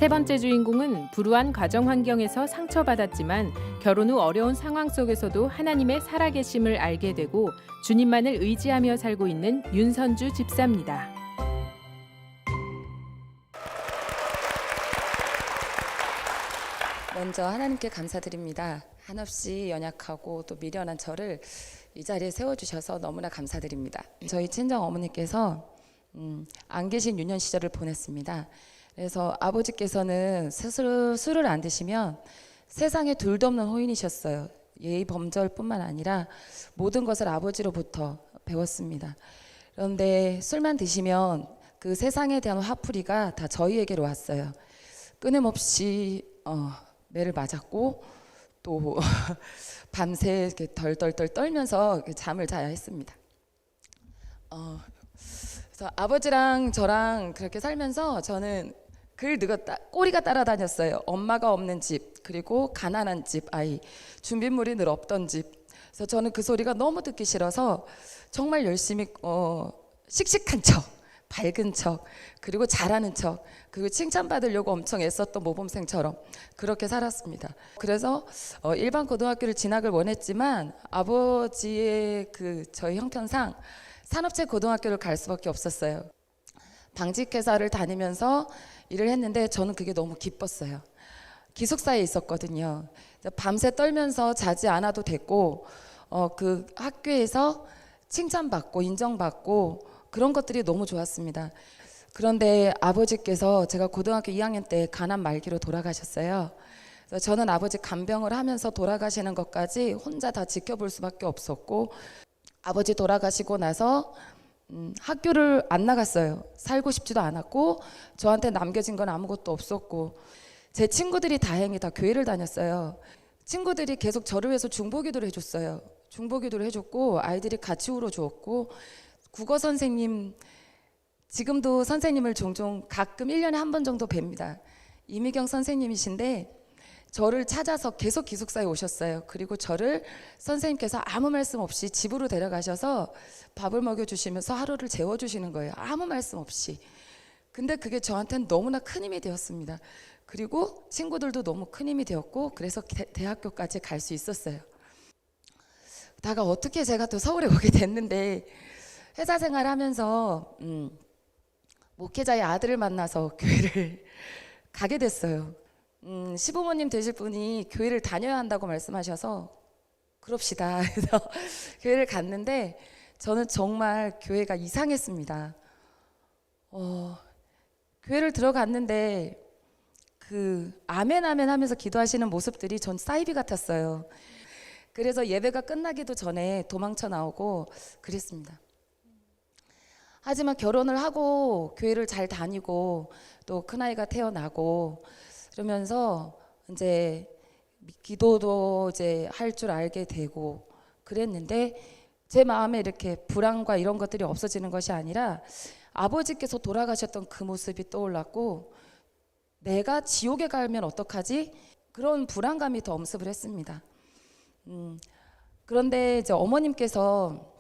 세 번째 주인공은 불우한 가정 환경에서 상처받았지만 결혼 후 어려운 상황 속에서도 하나님의 살아계심을 알게 되고 주님만을 의지하며 살고 있는 윤선주 집사입니다. 먼저 하나님께 감사드립니다. 한없이 연약하고 또 미련한 저를 이 자리에 세워주셔서 너무나 감사드립니다. 저희 친정 어머니께서 안 계신 유년 시절을 보냈습니다. 그래서 아버지께서는 스스로 술을 안 드시면 세상에 둘도 없는 호인이셨어요. 예의 범절뿐만 아니라 모든 것을 아버지로부터 배웠습니다. 그런데 술만 드시면 그 세상에 대한 화풀이가 다 저희에게로 왔어요. 끊임없이 매를 맞았고 또 밤새 이렇게 덜덜덜 떨면서 잠을 자야 했습니다. 그래서 아버지랑 저랑 그렇게 살면서 저는 글 늙었다 꼬리가 따라다녔어요. 엄마가 없는 집, 그리고 가난한 집 아이, 준비물이 늘 없던 집. 그래서 저는 그 소리가 너무 듣기 싫어서 정말 열심히 씩씩한 척, 밝은 척, 그리고 잘하는 척, 그리고 칭찬받으려고 엄청 애썼던 모범생처럼 그렇게 살았습니다. 그래서 일반 고등학교를 진학을 원했지만 아버지의 저희 형편상 산업체 고등학교를 갈 수밖에 없었어요. 방직회사를 다니면서 일을 했는데 저는 그게 너무 기뻤어요. 기숙사에 있었거든요. 밤새 떨면서 자지 않아도 됐고 그 학교에서 칭찬받고 인정받고 그런 것들이 너무 좋았습니다. 그런데 아버지께서 제가 고등학교 2학년 때 간암 말기로 돌아가셨어요. 그래서 저는 아버지 간병을 하면서 돌아가시는 것까지 혼자 다 지켜볼 수밖에 없었고, 아버지 돌아가시고 나서 학교를 안 나갔어요. 살고 싶지도 않았고 저한테 남겨진 건 아무것도 없었고, 제 친구들이 다행히 다 교회를 다녔어요. 친구들이 계속 저를 위해서 중보기도를 해줬어요. 중보기도를 해줬고 아이들이 같이 울어주었고, 국어 선생님, 지금도 선생님을 종종 가끔 1년에 한 번 정도 뵙니다. 이미경 선생님이신데 저를 찾아서 계속 기숙사에 오셨어요. 그리고 저를 선생님께서 아무 말씀 없이 집으로 데려가셔서 밥을 먹여주시면서 하루를 재워주시는 거예요. 아무 말씀 없이. 근데 그게 저한테는 너무나 큰 힘이 되었습니다. 그리고 친구들도 너무 큰 힘이 되었고, 그래서 대학교까지 갈 수 있었어요. 다가 어떻게 제가 또 서울에 오게 됐는데, 회사 생활하면서 목회자의 아들을 만나서 교회를 가게 됐어요. 시부모님 되실 분이 교회를 다녀야 한다고 말씀하셔서 그럽시다. 그래서 교회를 갔는데 저는 정말 교회가 이상했습니다. 교회를 들어갔는데 아멘 아멘 하면서 기도하시는 모습들이 전 사이비 같았어요. 그래서 예배가 끝나기도 전에 도망쳐 나오고 그랬습니다. 하지만 결혼을 하고 교회를 잘 다니고 또 큰아이가 태어나고 그러면서 이제 기도도 이제 할 줄 알게 되고 그랬는데, 제 마음에 이렇게 불안과 이런 것들이 없어지는 것이 아니라 아버지께서 돌아가셨던 그 모습이 떠올랐고, 내가 지옥에 가면 어떡하지? 그런 불안감이 더 엄습을 했습니다. 그런데 이제 어머님께서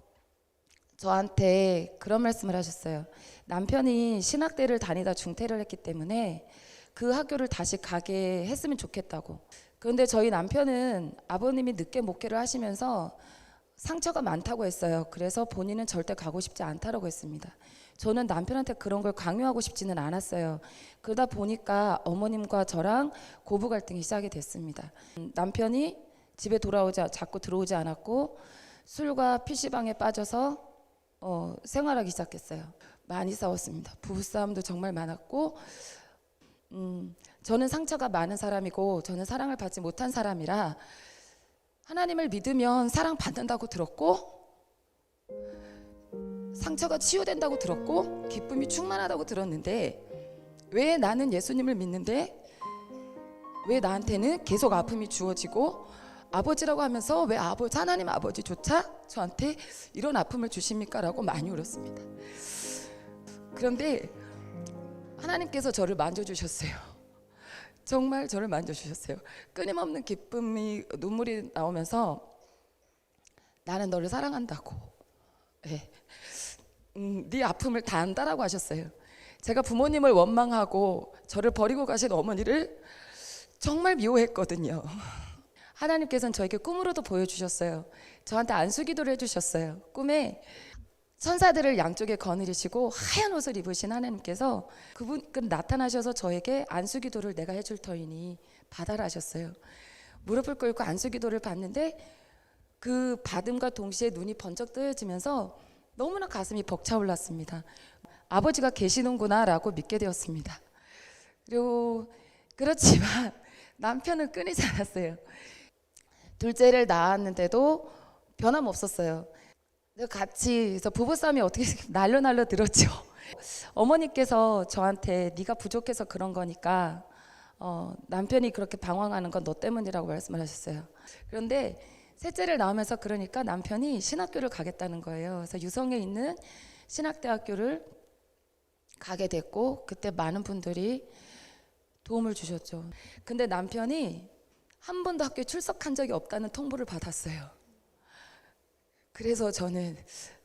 저한테 그런 말씀을 하셨어요. 남편이 신학대를 다니다 중퇴를 했기 때문에 그 학교를 다시 가게 했으면 좋겠다고. 그런데 저희 남편은 아버님이 늦게 목회를 하시면서 상처가 많다고 했어요. 그래서 본인은 절대 가고 싶지 않다라고 했습니다. 저는 남편한테 그런 걸 강요하고 싶지는 않았어요. 그러다 보니까 어머님과 저랑 고부 갈등이 시작이 됐습니다. 남편이 집에 자꾸 들어오지 않았고 술과 PC방에 빠져서 생활하기 시작했어요. 많이 싸웠습니다. 부부싸움도 정말 많았고, 저는 상처가 많은 사람이고 저는 사랑을 받지 못한 사람이라 하나님을 믿으면 사랑받는다고 들었고, 상처가 치유된다고 들었고, 기쁨이 충만하다고 들었는데, 왜 나는 예수님을 믿는데 왜 나한테는 계속 아픔이 주어지고, 아버지라고 하면서 왜 하나님 아버지조차 저한테 이런 아픔을 주십니까? 라고 많이 울었습니다. 그런데 하나님께서 저를 만져주셨어요. 정말 저를 만져주셨어요. 끊임없는 기쁨이, 눈물이 나오면서 나는 너를 사랑한다고, 네 아픔을 다 안다라고 하셨어요. 제가 부모님을 원망하고 저를 버리고 가신 어머니를 정말 미워했거든요. 하나님께서는 저에게 꿈으로도 보여주셨어요. 저한테 안수기도를 해주셨어요. 꿈에 천사들을 양쪽에 거느리시고 하얀 옷을 입으신 하나님께서 그분 나타나셔서 저에게 안수기도를 내가 해줄 터이니 받아라 하셨어요. 무릎을 꿇고 안수기도를 받는데 그 받음과 동시에 눈이 번쩍 뜨여지면서 너무나 가슴이 벅차올랐습니다. 아버지가 계시는구나 라고 믿게 되었습니다. 그리고 그렇지만 남편은 끊이지 않았어요. 둘째를 낳았는데도 변함없었어요. 같이 부부싸움이 어떻게 날로 들었죠. 어머니께서 저한테 네가 부족해서 그런 거니까 남편이 그렇게 방황하는 건 너 때문이라고 말씀을 하셨어요. 그런데 셋째를 낳으면서 그러니까 남편이 신학교를 가겠다는 거예요. 그래서 유성에 있는 신학대학교를 가게 됐고 그때 많은 분들이 도움을 주셨죠. 근데 남편이 한 번도 학교에 출석한 적이 없다는 통보를 받았어요. 그래서 저는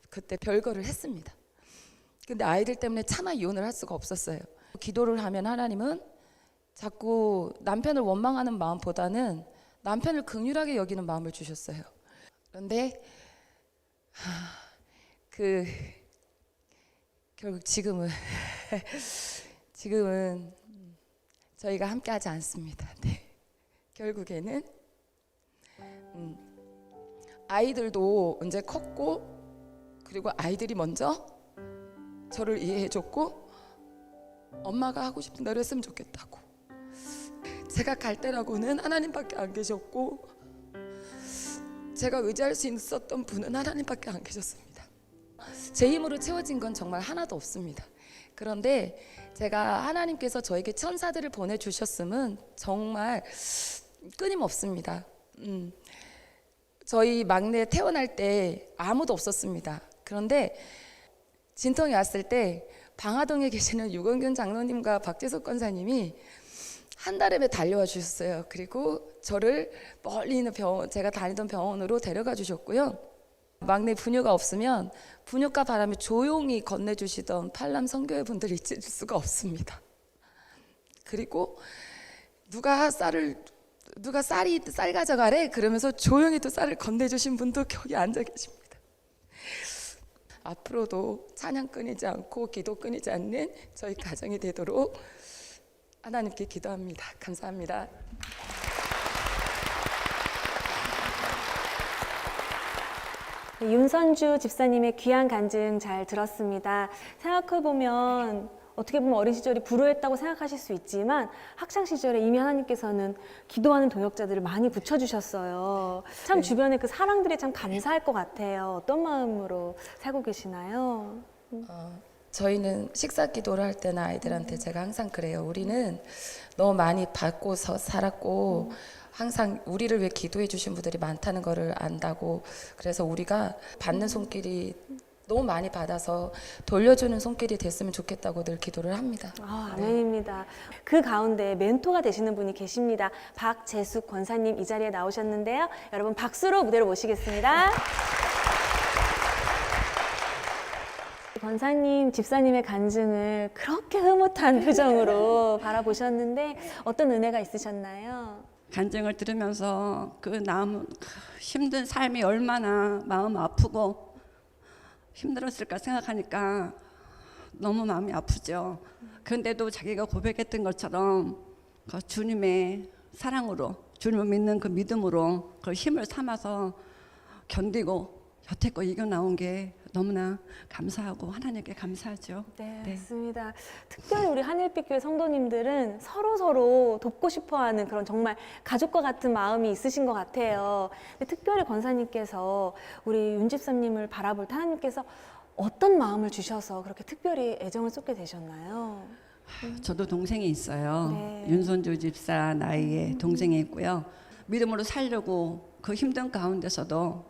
그때 별거를 했습니다. 근데 아이들 때문에 차마 이혼을 할 수가 없었어요. 기도를 하면 하나님은 자꾸 남편을 원망하는 마음보다는 남편을 긍휼하게 여기는 마음을 주셨어요. 그런데 결국 지금은 저희가 함께하지 않습니다. 네. 결국에는 아이들도 이제 컸고 그리고 아이들이 먼저 저를 이해해줬고 엄마가 하고 싶은 대로 했으면 좋겠다고. 제가 갈 때라고는 하나님밖에 안 계셨고 제가 의지할 수 있었던 분은 하나님밖에 안 계셨습니다. 제 힘으로 채워진 건 정말 하나도 없습니다. 그런데 제가 하나님께서 저에게 천사들을 보내주셨음은 정말 끊임없습니다. 저희 막내 태어날 때 아무도 없었습니다. 그런데 진통이 왔을 때 방화동에 계시는 유건균 장로님과 박재석 권사님이 한달음에 달려와 주셨어요. 그리고 저를 멀리 있는 병원, 제가 다니던 병원으로 데려가 주셨고요. 막내 부녀가 없으면 부녀과 바람에 조용히 건네주시던 팔남 선교회 분들을 잊을 수가 없습니다. 그리고 누가 쌀 가져가래 그러면서 조용히 또 쌀을 건네주신 분도 거기 앉아 계십니다. 앞으로도 찬양 끊이지 않고 기도 끊이지 않는 저희 가정이 되도록 하나님께 기도합니다. 감사합니다. 네, 윤선주 집사님의 귀한 간증 잘 들었습니다. 생각해보면 어떻게 보면 어린 시절이 불우했다고 생각하실 수 있지만 학창 시절에 이미 하나님께서는 기도하는 동역자들을 많이 붙여주셨어요. 참 네. 주변에 그 사랑들이 참 감사할 것 같아요. 어떤 마음으로 살고 계시나요? 저희는 식사 기도를 할 때나 아이들한테 제가 항상 그래요. 우리는 너무 많이 받고서 살았고 항상 우리를 위해 기도해 주신 분들이 많다는 거를 안다고. 그래서 우리가 받는 손길이 너무 많이 받아서 돌려주는 손길이 됐으면 좋겠다고 늘 기도를 합니다. 아멘입니다. 그 가운데 멘토가 되시는 분이 계십니다. 박재숙 권사님 이 자리에 나오셨는데요. 여러분 박수로 무대로 모시겠습니다. 권사님, 집사님의 간증을 그렇게 흐뭇한 표정으로 바라보셨는데 어떤 은혜가 있으셨나요? 간증을 들으면서 그 힘든 삶이 얼마나 마음 아프고 힘들었을까 생각하니까 너무 마음이 아프죠. 그런데도 자기가 고백했던 것처럼 그 주님의 사랑으로, 주님을 믿는 그 믿음으로 그 힘을 삼아서 견디고 여태껏 이겨나온 게 너무나 감사하고 하나님께 감사하죠. 네, 맞습니다. 특별히 우리 한일빛교회 성도님들은 서로 돕고 싶어하는 그런 정말 가족과 같은 마음이 있으신 것 같아요. 근데 특별히 권사님께서 우리 윤 집사님을 바라볼 때 하나님께서 어떤 마음을 주셔서 그렇게 특별히 애정을 쏟게 되셨나요? 저도 동생이 있어요. 네. 윤선주 집사 나이에 동생이 있고요. 믿음으로 살려고 그 힘든 가운데서도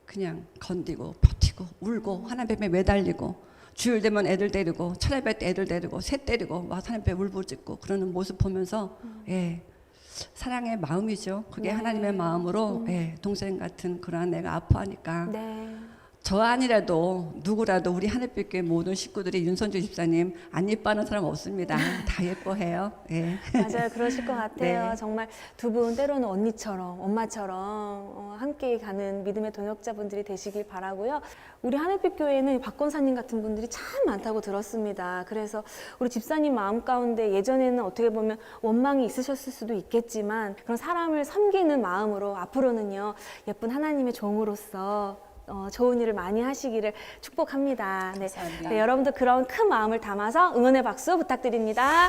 그냥 건디고 버티고 울고 하나님 뱀에 매달리고 주일 되면 애들 데리고 철야배 때 애들 데리고 새 데리고 와서 하나님 뱀에 울부짖고 그러는 모습 보면서 사랑의 마음이죠. 그게 네. 하나님의 마음으로 동생 같은 그러한 내가 아파하니까 네. 저 아니라도 누구라도 우리 하늘빛교회 모든 식구들이 윤선주 집사님 안 예뻐하는 사람 없습니다. 다 예뻐해요. 예. 맞아요. 그러실 것 같아요. 네. 정말 두 분 때로는 언니처럼 엄마처럼 함께 가는 믿음의 동역자분들이 되시길 바라고요. 우리 하늘빛 교회는 박 권사님 같은 분들이 참 많다고 들었습니다. 그래서 우리 집사님 마음 가운데 예전에는 어떻게 보면 원망이 있으셨을 수도 있겠지만 그런 사람을 섬기는 마음으로 앞으로는요 예쁜 하나님의 종으로서 좋은 일을 많이 하시기를 축복합니다. 네. 감사합니다. 네, 여러분도 그런 큰 마음을 담아서 응원의 박수 부탁드립니다.